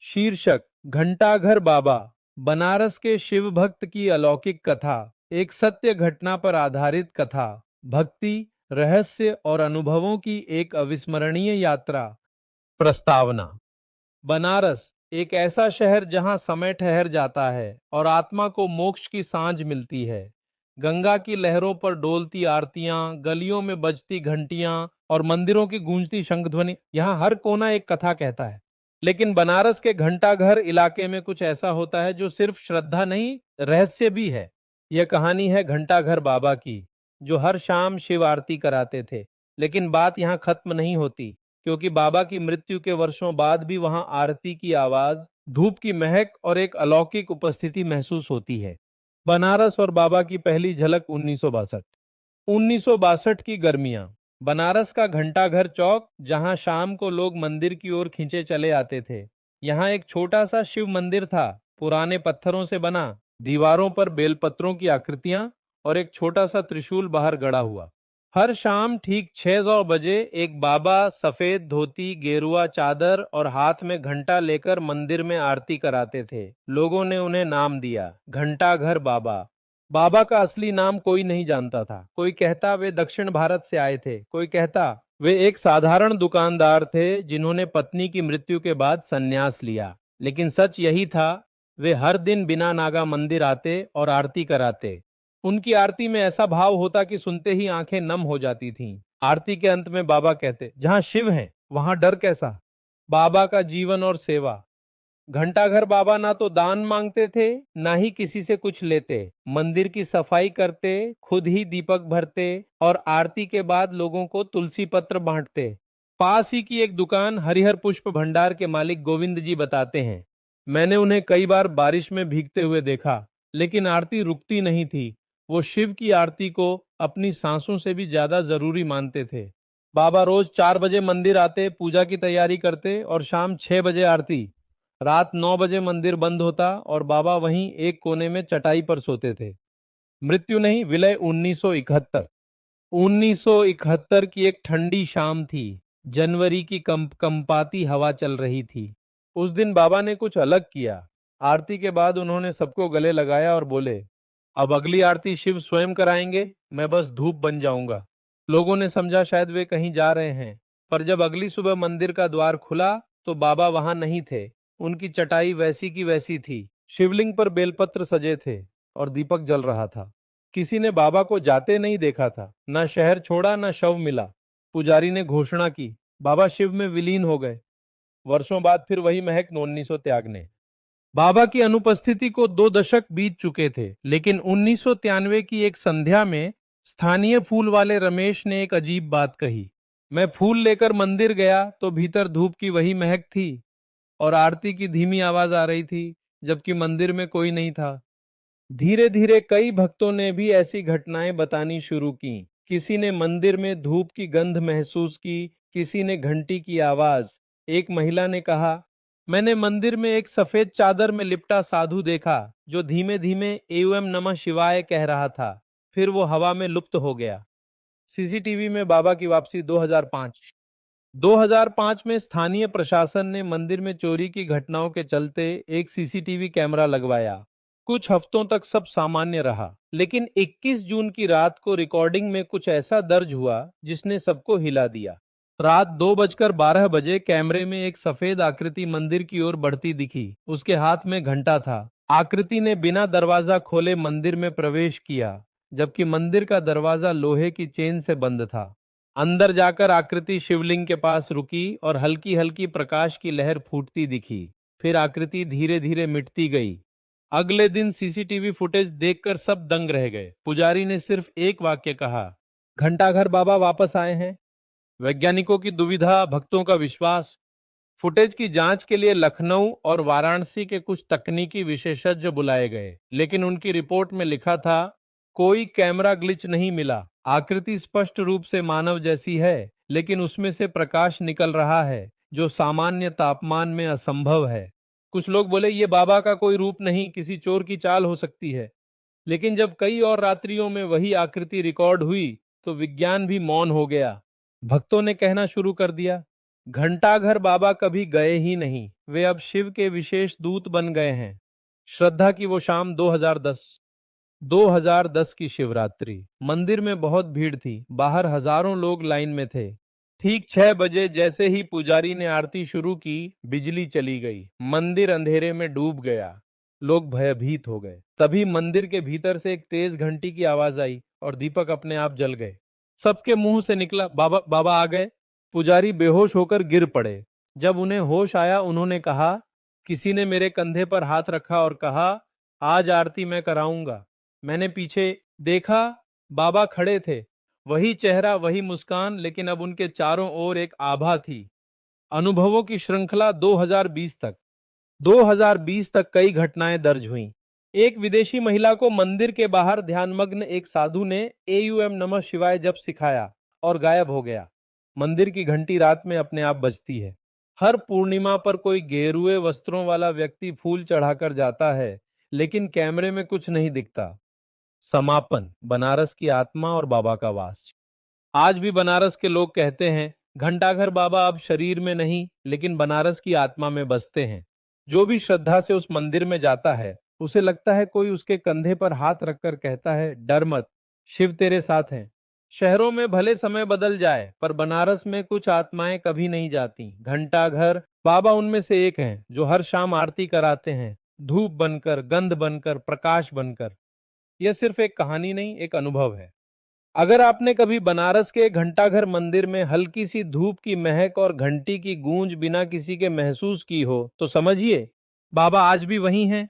शीर्षक घंटाघर बाबा, बनारस के शिव भक्त की अलौकिक कथा। एक सत्य घटना पर आधारित कथा, भक्ति, रहस्य और अनुभवों की एक अविस्मरणीय यात्रा। प्रस्तावना। बनारस एक ऐसा शहर जहां समय ठहर जाता है और आत्मा को मोक्ष की सांझ मिलती है। गंगा की लहरों पर डोलती आरतियां, गलियों में बजती घंटियां और मंदिरों की गूंजती शंखध्वनि, यहाँ हर कोना एक कथा कहता है। लेकिन बनारस के घंटाघर इलाके में कुछ ऐसा होता है जो सिर्फ श्रद्धा नहीं, रहस्य भी है। यह कहानी है घंटाघर बाबा की, जो हर शाम शिव आरती कराते थे। लेकिन बात यहाँ खत्म नहीं होती, क्योंकि बाबा की मृत्यु के वर्षों बाद भी वहां आरती की आवाज, धूप की महक और एक अलौकिक उपस्थिति महसूस होती है। बनारस और बाबा की पहली झलक 1962। 1962 की गर्मियां। बनारस का घंटाघर चौक, जहां शाम को लोग मंदिर की ओर खींचे चले आते थे। यहाँ एक छोटा सा शिव मंदिर था, पुराने पत्थरों से बना, दीवारों पर बेलपत्रों की आकृतियां और एक छोटा सा त्रिशूल बाहर गड़ा हुआ। हर शाम ठीक 6 बजे एक बाबा सफेद धोती, गेरुआ चादर और हाथ में घंटा लेकर मंदिर में आरती कराते थे। लोगों ने उन्हें नाम दिया घंटाघर बाबा। बाबा का असली नाम कोई नहीं जानता था। कोई कहता वे दक्षिण भारत से आए थे, कोई कहता वे एक साधारण दुकानदार थे जिन्होंने पत्नी की मृत्यु के बाद संन्यास लिया। लेकिन सच यही था, वे हर दिन बिना नागा मंदिर आते और आरती कराते। उनकी आरती में ऐसा भाव होता कि सुनते ही आंखें नम हो जाती थीं। आरती के अंत में बाबा कहते, जहां शिव हैं वहां डर कैसा। बाबा का जीवन और सेवा। घंटाघर बाबा ना तो दान मांगते थे, ना ही किसी से कुछ लेते। मंदिर की सफाई करते, खुद ही दीपक भरते और आरती के बाद लोगों को तुलसी पत्र बांटते। पास ही की एक दुकान हरिहर पुष्प भंडार के मालिक गोविंद जी बताते हैं, मैंने उन्हें कई बार बारिश में भीगते हुए देखा, लेकिन आरती रुकती नहीं थी। वो शिव की आरती को अपनी सांसों से भी ज्यादा जरूरी मानते थे। बाबा रोज 4 बजे मंदिर आते, पूजा की तैयारी करते और शाम 6 बजे आरती। रात 9 बजे मंदिर बंद होता और बाबा वहीं एक कोने में चटाई पर सोते थे। मृत्यु नहीं, विलय 1971। 1971 की एक ठंडी शाम थी। जनवरी की कंपाती हवा चल रही थी। उस दिन बाबा ने कुछ अलग किया। आरती के बाद उन्होंने सबको गले लगाया और बोले, अब अगली आरती शिव स्वयं कराएंगे, मैं बस धूप बन जाऊंगा। लोगों ने समझा शायद वे कहीं जा रहे हैं, पर जब अगली सुबह मंदिर का द्वार खुला तो बाबा वहां नहीं थे। उनकी चटाई वैसी की वैसी थी, शिवलिंग पर बेलपत्र सजे थे और दीपक जल रहा था। किसी ने बाबा को जाते नहीं देखा था। ना शहर छोड़ा, ना शव मिला। पुजारी ने घोषणा की, बाबा शिव में विलीन हो गए। वर्षों बाद फिर वही महक, नोन्नी सो त्यागने। बाबा की अनुपस्थिति को 2 दशक बीत चुके थे, लेकिन 1993 की एक संध्या में स्थानीय फूल वाले रमेश ने एक अजीब बात कही। मैं फूल लेकर मंदिर गया तो भीतर धूप की वही महक थी और आरती की धीमी आवाज आ रही थी, जबकि मंदिर में कोई नहीं था। धीरे धीरे कई भक्तों ने भी ऐसी घटनाएं बतानी शुरू की। किसी ने मंदिर में धूप की गंध महसूस की, किसी ने घंटी की आवाज। एक महिला ने कहा, मैंने मंदिर में एक सफेद चादर में लिपटा साधु देखा, जो धीमे धीमे एवं नमः शिवाय कह रहा था। फिर वो हवा में लुप्त हो गया। सीसीटीवी में बाबा की वापसी 2005। 2005 में स्थानीय प्रशासन ने मंदिर में चोरी की घटनाओं के चलते एक सीसीटीवी कैमरा लगवाया। कुछ हफ्तों तक सब सामान्य रहा, लेकिन 21 जून की रात को रिकॉर्डिंग में कुछ ऐसा दर्ज हुआ जिसने सबको हिला दिया। रात 2:12 कैमरे में एक सफेद आकृति मंदिर की ओर बढ़ती दिखी। उसके हाथ में घंटा था। आकृति ने बिना दरवाजा खोले मंदिर में प्रवेश किया, जबकि मंदिर का दरवाजा लोहे की चेन से बंद था। अंदर जाकर आकृति शिवलिंग के पास रुकी और हल्की हल्की प्रकाश की लहर फूटती दिखी। फिर आकृति धीरे धीरे मिटती गई। अगले दिन सीसीटीवी फुटेज देखकर सब दंग रह गए। पुजारी ने सिर्फ एक वाक्य कहा, घंटाघर बाबा वापस आए हैं। वैज्ञानिकों की दुविधा, भक्तों का विश्वास। फुटेज की जांच के लिए लखनऊ और वाराणसी के कुछ तकनीकी विशेषज्ञ बुलाए गए, लेकिन उनकी रिपोर्ट में लिखा था, कोई कैमरा ग्लिच नहीं मिला। आकृति स्पष्ट रूप से मानव जैसी है, लेकिन उसमें से प्रकाश निकल रहा है जो सामान्य तापमान में असंभव है। कुछ लोग बोले ये बाबा का कोई रूप नहीं, किसी चोर की चाल हो सकती है। लेकिन जब कई और रात्रियों में वही आकृति रिकॉर्ड हुई तो विज्ञान भी मौन हो गया। भक्तों ने कहना शुरू कर दिया, घंटाघर बाबा कभी गए ही नहीं, वे अब शिव के विशेष दूत बन गए हैं। श्रद्धा की वो शाम 2010 की शिवरात्रि। मंदिर में बहुत भीड़ थी, बाहर हजारों लोग लाइन में थे। ठीक 6 बजे जैसे ही पुजारी ने आरती शुरू की, बिजली चली गई, मंदिर अंधेरे में डूब गया। लोग भयभीत हो गए। तभी मंदिर के भीतर से एक तेज घंटी की आवाज आई और दीपक अपने आप जल गए। सबके मुंह से निकला, बाबा बाबा आ गए। पुजारी बेहोश होकर गिर पड़े। जब उन्हें होश आया, उन्होंने कहा, किसी ने मेरे कंधे पर हाथ रखा और कहा, आज आरती मैं कराऊंगा। मैंने पीछे देखा, बाबा खड़े थे। वही चेहरा, वही मुस्कान, लेकिन अब उनके चारों ओर एक आभा थी। अनुभवों की श्रृंखला 2020 तक कई घटनाएं दर्ज हुईं। एक विदेशी महिला को मंदिर के बाहर ध्यानमग्न एक साधु ने एयूएम नमः शिवाय जप सिखाया और गायब हो गया। मंदिर की घंटी रात में अपने आप बजती है। हर पूर्णिमा पर कोई गेरुए वस्त्रों वाला व्यक्ति फूल चढ़ाकर जाता है, लेकिन कैमरे में कुछ नहीं दिखता। समापन, बनारस की आत्मा और बाबा का वास। आज भी बनारस के लोग कहते हैं, घंटाघर बाबा अब शरीर में नहीं, लेकिन बनारस की आत्मा में बसते हैं। जो भी श्रद्धा से उस मंदिर में जाता है, उसे लगता है कोई उसके कंधे पर हाथ रखकर कहता है, डर मत, शिव तेरे साथ हैं। शहरों में भले समय बदल जाए, पर बनारस में कुछ आत्माएं कभी नहीं जाती। घंटाघर बाबा उनमें से एक हैं, जो हर शाम आरती कराते हैं, धूप बनकर, गंध बनकर, प्रकाश बनकर। यह सिर्फ एक कहानी नहीं, एक अनुभव है। अगर आपने कभी बनारस के घंटाघर मंदिर में हल्की सी धूप की महक और घंटी की गूंज बिना किसी के महसूस की हो, तो समझिए बाबा आज भी वही हैं,